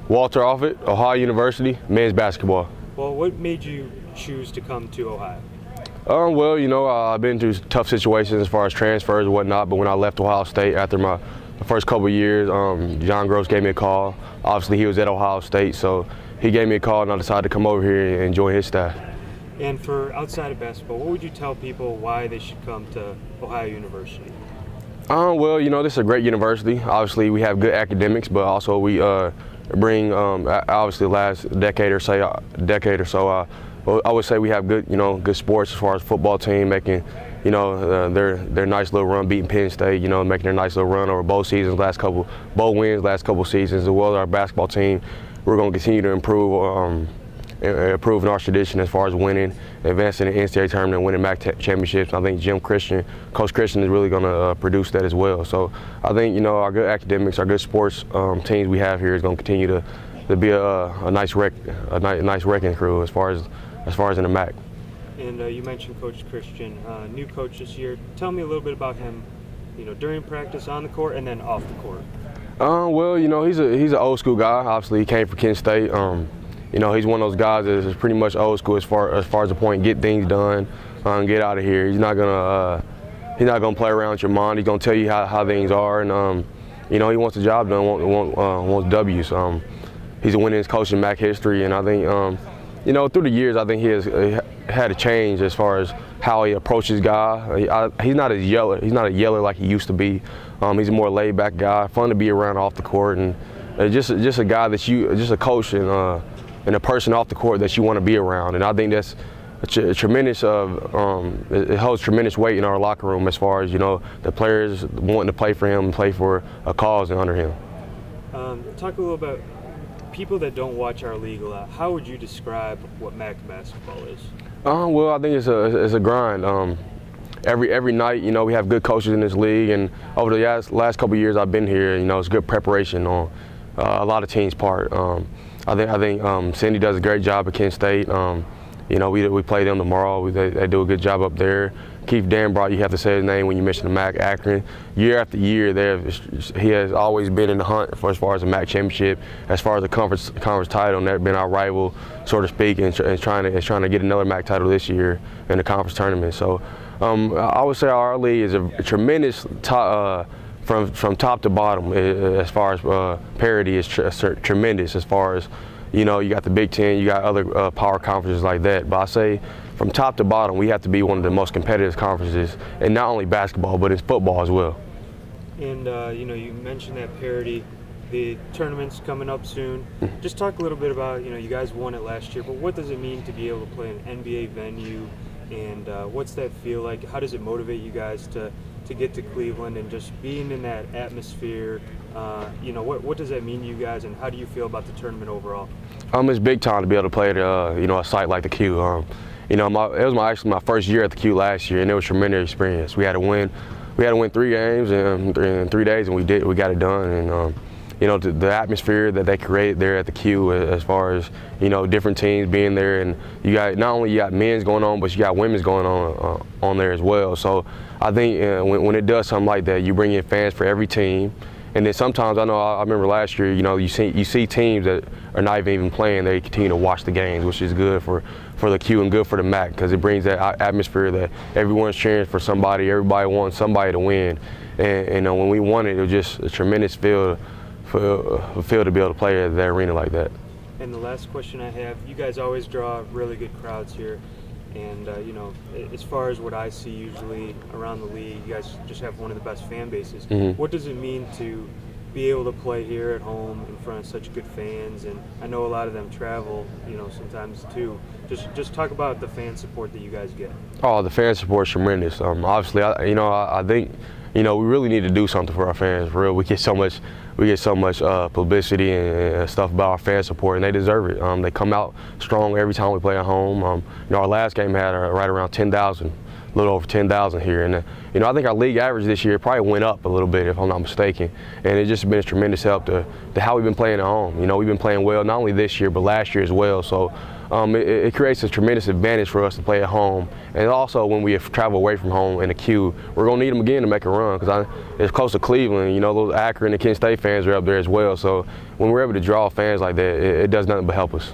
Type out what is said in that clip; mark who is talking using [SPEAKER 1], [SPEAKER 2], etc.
[SPEAKER 1] Walter Offutt, Ohio University, men's basketball.
[SPEAKER 2] Well, what made you choose to come to Ohio?
[SPEAKER 1] Well, you know, I've been through tough situations as far as transfers and whatnot, but when I left Ohio State after my first couple of years, John Gross gave me a call. Obviously, he was at Ohio State, so he gave me a call and I decided to come over here and join his staff.
[SPEAKER 2] And for outside of basketball, what would you tell people why they should come to Ohio University?
[SPEAKER 1] Well, you know, this is a great university. Obviously, we have good academics, but also we bring, obviously, the last decade or so, I would say we have good, you know, good sports as far as football team making, you know, their nice little run beating Penn State, you know, making their nice little run over both seasons, both wins last couple seasons, as well as our basketball team. We're going to continue to improve. Improving our tradition as far as winning, advancing the NCAA tournament, winning MAC championships. I think Coach Christian is really going to produce that as well. So I think, you know, our good academics, our good sports teams we have here is going to continue to be a nice wrecking crew as far as in the MAC.
[SPEAKER 2] And you mentioned Coach Christian, new coach this year. Tell me a little bit about him, you know, during practice, on the court, and then off the court.
[SPEAKER 1] Well, you know, he's an old school guy. Obviously, he came from Kent State. You know, he's one of those guys that is pretty much old school as far as the point, get things done, get out of here. He's not gonna play around with your mind. He's gonna tell you how things are, and you know, he wants the job done, wants W's. He's a winningest coach in MAC history, and I think you know, through the years, I think he has had a change as far as how he approaches guys. He's not a yeller like he used to be. He's a more laid back guy, fun to be around off the court, and just a guy that just a coach and a person off the court that you want to be around. And I think that's a tremendous, it holds tremendous weight in our locker room as far as, you know, the players wanting to play for him and play for a cause and under him.
[SPEAKER 2] Talk a little about people that don't watch our league a lot. How would you describe what MAC basketball is? Well,
[SPEAKER 1] I think it's a grind. Every night, you know, we have good coaches in this league, and over the last couple of years I've been here, you know, it's good preparation on a lot of teams' part. I think Cindy does a great job at Kent State. You know, we play them tomorrow. They do a good job up there. Keith Danbrought, you have to say his name when you mention the MAC. Akron, year after year, he has always been in the hunt as far as the MAC championship, as far as the conference title. And they've been our rival, so to speak, and trying to get another MAC title this year in the conference tournament. So I would say our league is a tremendous from top to bottom, as far as parity is tremendous. As far as, you know, you got the Big Ten, you got other power conferences like that. But I say from top to bottom, we have to be one of the most competitive conferences, and not only basketball, but in football as well.
[SPEAKER 2] And you know, you mentioned that parity. The tournament's coming up soon. Just talk a little bit about, you know, you guys won it last year, but what does it mean to be able to play an NBA venue, and what's that feel like? How does it motivate you guys to get to Cleveland and just being in that atmosphere? You know, what does that mean to you guys, and how do you feel about the tournament overall?
[SPEAKER 1] It's big time to be able to play at you know, a site like the Q. You know, it was actually my first year at the Q last year, and it was a tremendous experience. We had to win 3 games in 3 days, and we got it done. And you know, the atmosphere that they created there at the Q, as far as, you know, different teams being there, and you got not only men's going on, but you got women's going on there as well. So I think when it does something like that, you bring in fans for every team. And then sometimes, I remember last year, you know, you see teams that are not even playing, they continue to watch the games, which is good for the Q and good for the MAC, because it brings that atmosphere that everyone's cheering for somebody, everybody wants somebody to win. And when we won it was just a tremendous feel to be able to play at that arena like that.
[SPEAKER 2] And the last question I have, you guys always draw really good crowds here. And, you know, as far as what I see usually around the league, you guys just have one of the best fan bases. What does it mean to be able to play here at home in front of such good fans? And I know a lot of them travel, you know, sometimes too. Just talk about the fan support that you guys get. Oh,
[SPEAKER 1] the fan support is tremendous. Obviously, I think, you know, we really need to do something for our fans. For real, we get so much publicity and stuff about our fan support, and they deserve it. They come out strong every time we play at home. You know, our last game had right around 10,000, a little over 10,000 here, and you know, I think our league average this year probably went up a little bit, if I'm not mistaken, and it's just been a tremendous help to how we've been playing at home. You know, we've been playing well not only this year but last year as well. So it creates a tremendous advantage for us to play at home. And also when we travel away from home in the queue, we're going to need them again to make a run, because it's close to Cleveland. You know, those Akron and Kent State fans are up there as well. So when we're able to draw fans like that, it does nothing but help us.